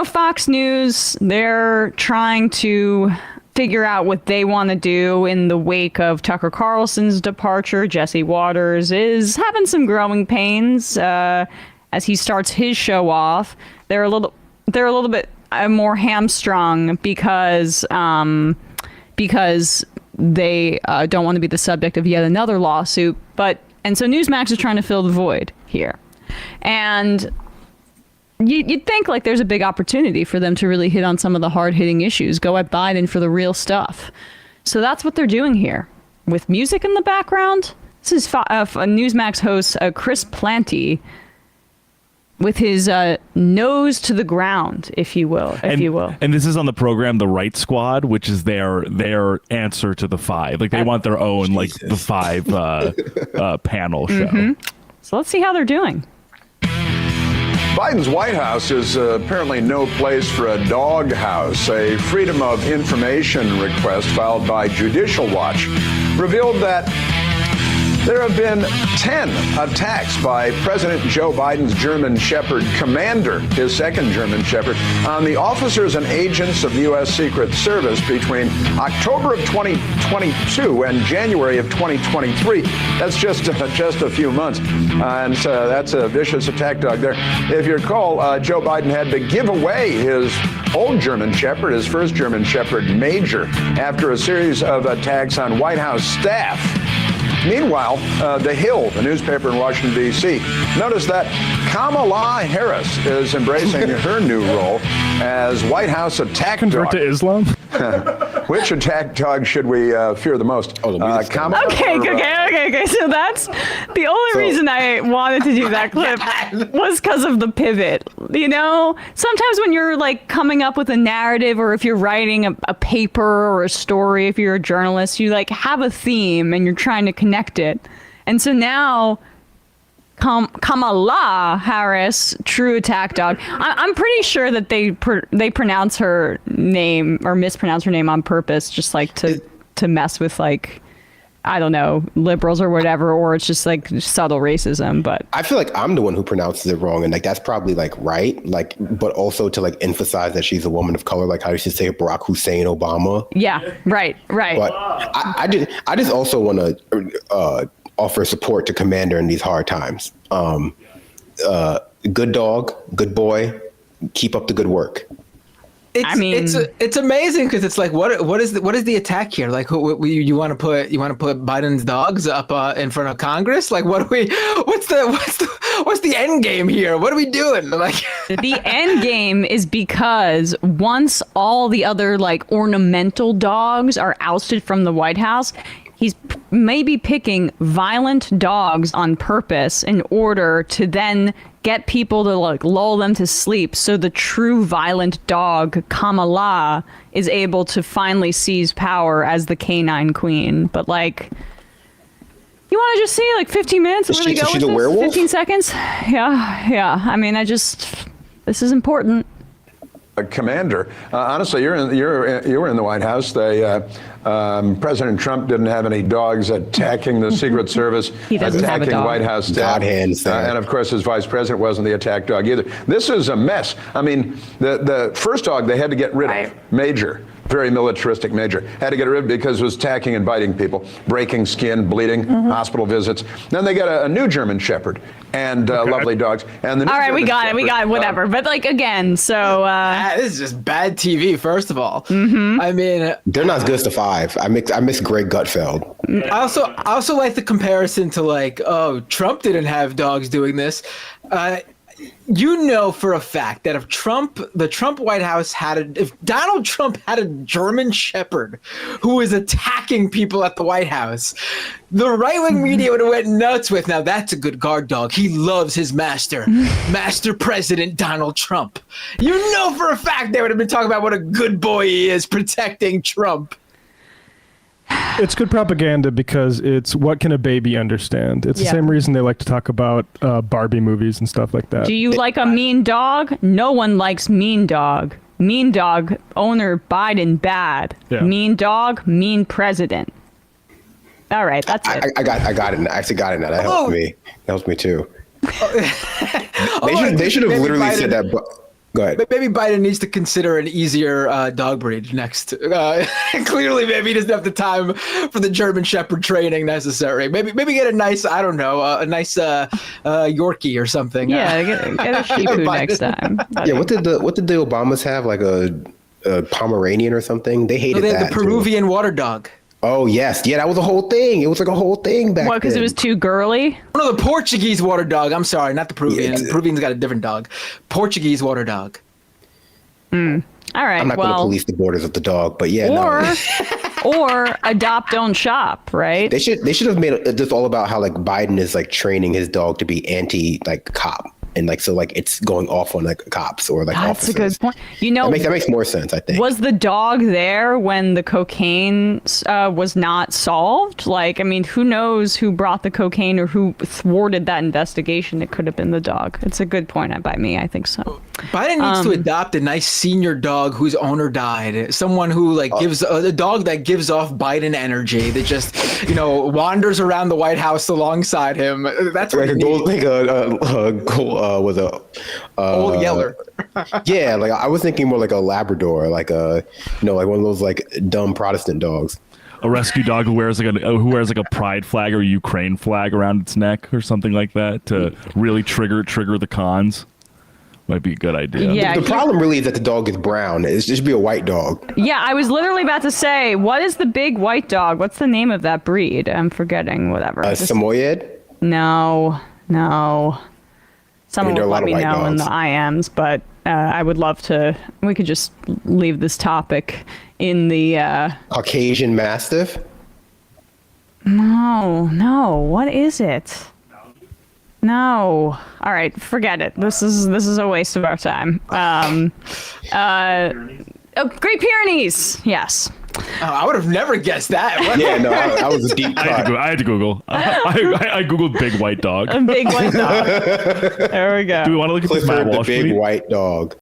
Fox News, they're trying to figure out what they want to do in the wake of Tucker Carlson's departure. Jesse Waters is having some growing pains as he starts his show off. They're a little bit more hamstrung because they don't want to be the subject of yet another lawsuit. And so Newsmax is trying to fill the void here. And you'd think like there's a big opportunity for them to really hit on some of the hard-hitting issues, go at Biden for the real stuff. So that's what they're doing here. With music in the background, this is Newsmax host Chris Plante with his nose to the ground, if you will. And this is on the program The Right Squad, which is their answer to the Five. Like they want their own, like the Five panel show. Mm-hmm. So let's see how they're doing. Biden's White House is apparently no place for a dog house. A Freedom of Information request filed by Judicial Watch revealed that there have been 10 attacks by President Joe Biden's German Shepherd Commander, his second German Shepherd, on the officers and agents of the U.S. Secret Service between October of 2022 and January of 2023. That's just a few months. And so that's a vicious attack dog there. If you recall, Joe Biden had to give away his old German Shepherd, his first German Shepherd Major, after a series of attacks on White House staff. Meanwhile, The Hill, the newspaper in Washington, D.C., noticed that Kamala Harris is embracing her new role as White House attack dog. Convert to Islam? Which attack dog should we fear the most? Kamala Okay. So that's the only reason I wanted to do that clip was because of the pivot. Sometimes when you're like coming up with a narrative, or if you're writing a paper or a story, if you're a journalist, you like have a theme and you're trying to connect it. And so now Kamala Harris, true attack dog. I'm pretty sure that they pronounce her name or mispronounce her name on purpose, just like to mess with like, I don't know, liberals or whatever, or it's just like subtle racism. But I feel like I'm the one who pronounces it wrong, and like that's probably like right, like, but also to like emphasize that she's a woman of color, like how you should say Barack Hussein Obama. Yeah, right. But I just also want to offer support to Commander in these hard times. Good dog, good boy, keep up the good work. It's amazing because it's like what is the attack here? Like you want to put Biden's dogs up in front of Congress? Like what's the end game here? What are we doing? Like the end game is because once all the other like ornamental dogs are ousted from the White House, he's maybe picking violent dogs on purpose in order to then get people to like lull them to sleep. So the true violent dog, Kamala, is able to finally seize power as the canine queen. But like, you want to just see like 15 minutes and really go with this? 15 seconds? Yeah. I mean, this is important. Commander, honestly, you were in the White House. President Trump didn't have any dogs attacking the Secret Service, he doesn't attacking have a dog. White House staff, and of course his vice president wasn't the attack dog either. This is a mess. I mean, the first dog they had to get rid of, Major. Very militaristic Major. Had to get rid of because it was attacking and biting people, breaking skin, bleeding, hospital visits. Then they got a new German Shepherd and lovely dogs. And the new all right, German we got Shepherd, it, whatever. But like again, so this is just bad TV. First of all, I mean, they're not as good as the Five. I miss Greg Gutfeld. I also like the comparison to like, oh, Trump didn't have dogs doing this. You know for a fact that if the Trump White House if Donald Trump had a German Shepherd who was attacking people at the White House, the right-wing media would have went nuts with, now that's a good guard dog. He loves his master, Master President Donald Trump. You know for a fact they would have been talking about what a good boy he is protecting Trump. It's good propaganda because it's what can a baby understand? It's the same reason they like to talk about Barbie movies and stuff like that. Do you like a mean dog? No one likes mean dog. Mean dog, owner Biden, bad. Yeah. Mean dog, mean president. All right, that's it. I got it. I actually got it now. That helps me. That helps me too. They should have literally said that. Go ahead. Maybe Biden needs to consider an easier dog breed next. Clearly, maybe he doesn't have the time for the German Shepherd training necessary. Maybe get a nice, I don't know, a nice Yorkie or something. Yeah, get a Shih Tzu next time. Yeah, what did the Obamas have? Like a Pomeranian or something? They hated they that. had the Peruvian water dog. Oh yes, yeah, that was a whole thing. It was like a whole thing back What, because it then. was too girly? No, the Portuguese water dog. I'm sorry, not the Peruvian. Yeah. The Peruvian's got a different dog. Portuguese water dog. All right. I'm not going to police the borders of the dog, but yeah, or adopt, don't shop, right? They should have made this all about how like Biden is like training his dog to be anti like cop, and like so like it's going off on like cops or like That's officers. a good point. You know, That makes more sense, I think. was the dog there when the cocaine was not solved? Like, I mean, who knows who brought the cocaine or who thwarted that investigation? It could have been the dog. It's a good point by me. I think so. Biden needs to adopt a nice senior dog whose owner died. Someone who like gives a dog that gives off Biden energy that just wanders around the White House alongside him. That's what like he needs. Old Yeller. Yeah, like I was thinking more like a Labrador, like like one of those like dumb Protestant dogs. A rescue dog who wears like a pride flag or Ukraine flag around its neck or something like that to really trigger the cons. Might be a good idea. Yeah, The problem really is that the dog is brown. It should be a white dog. Yeah, I was literally about to say, what is the big white dog? What's the name of that breed? I'm forgetting. Whatever. Samoyed? No. Someone there are will a let lot of me white know in the dogs. IMs, but I would love to. We could just leave this topic in the. Caucasian Mastiff? No. What is it? No. All right, forget it. This is a waste of our time. Great Pyrenees. Yes. Oh, I would have never guessed that. What? Yeah, no, that was a deep cut. I had to Google. I googled big white dog. A big white dog. There we go. Do we want to look at this Matt Clifford the Walsh big tweet? white dog.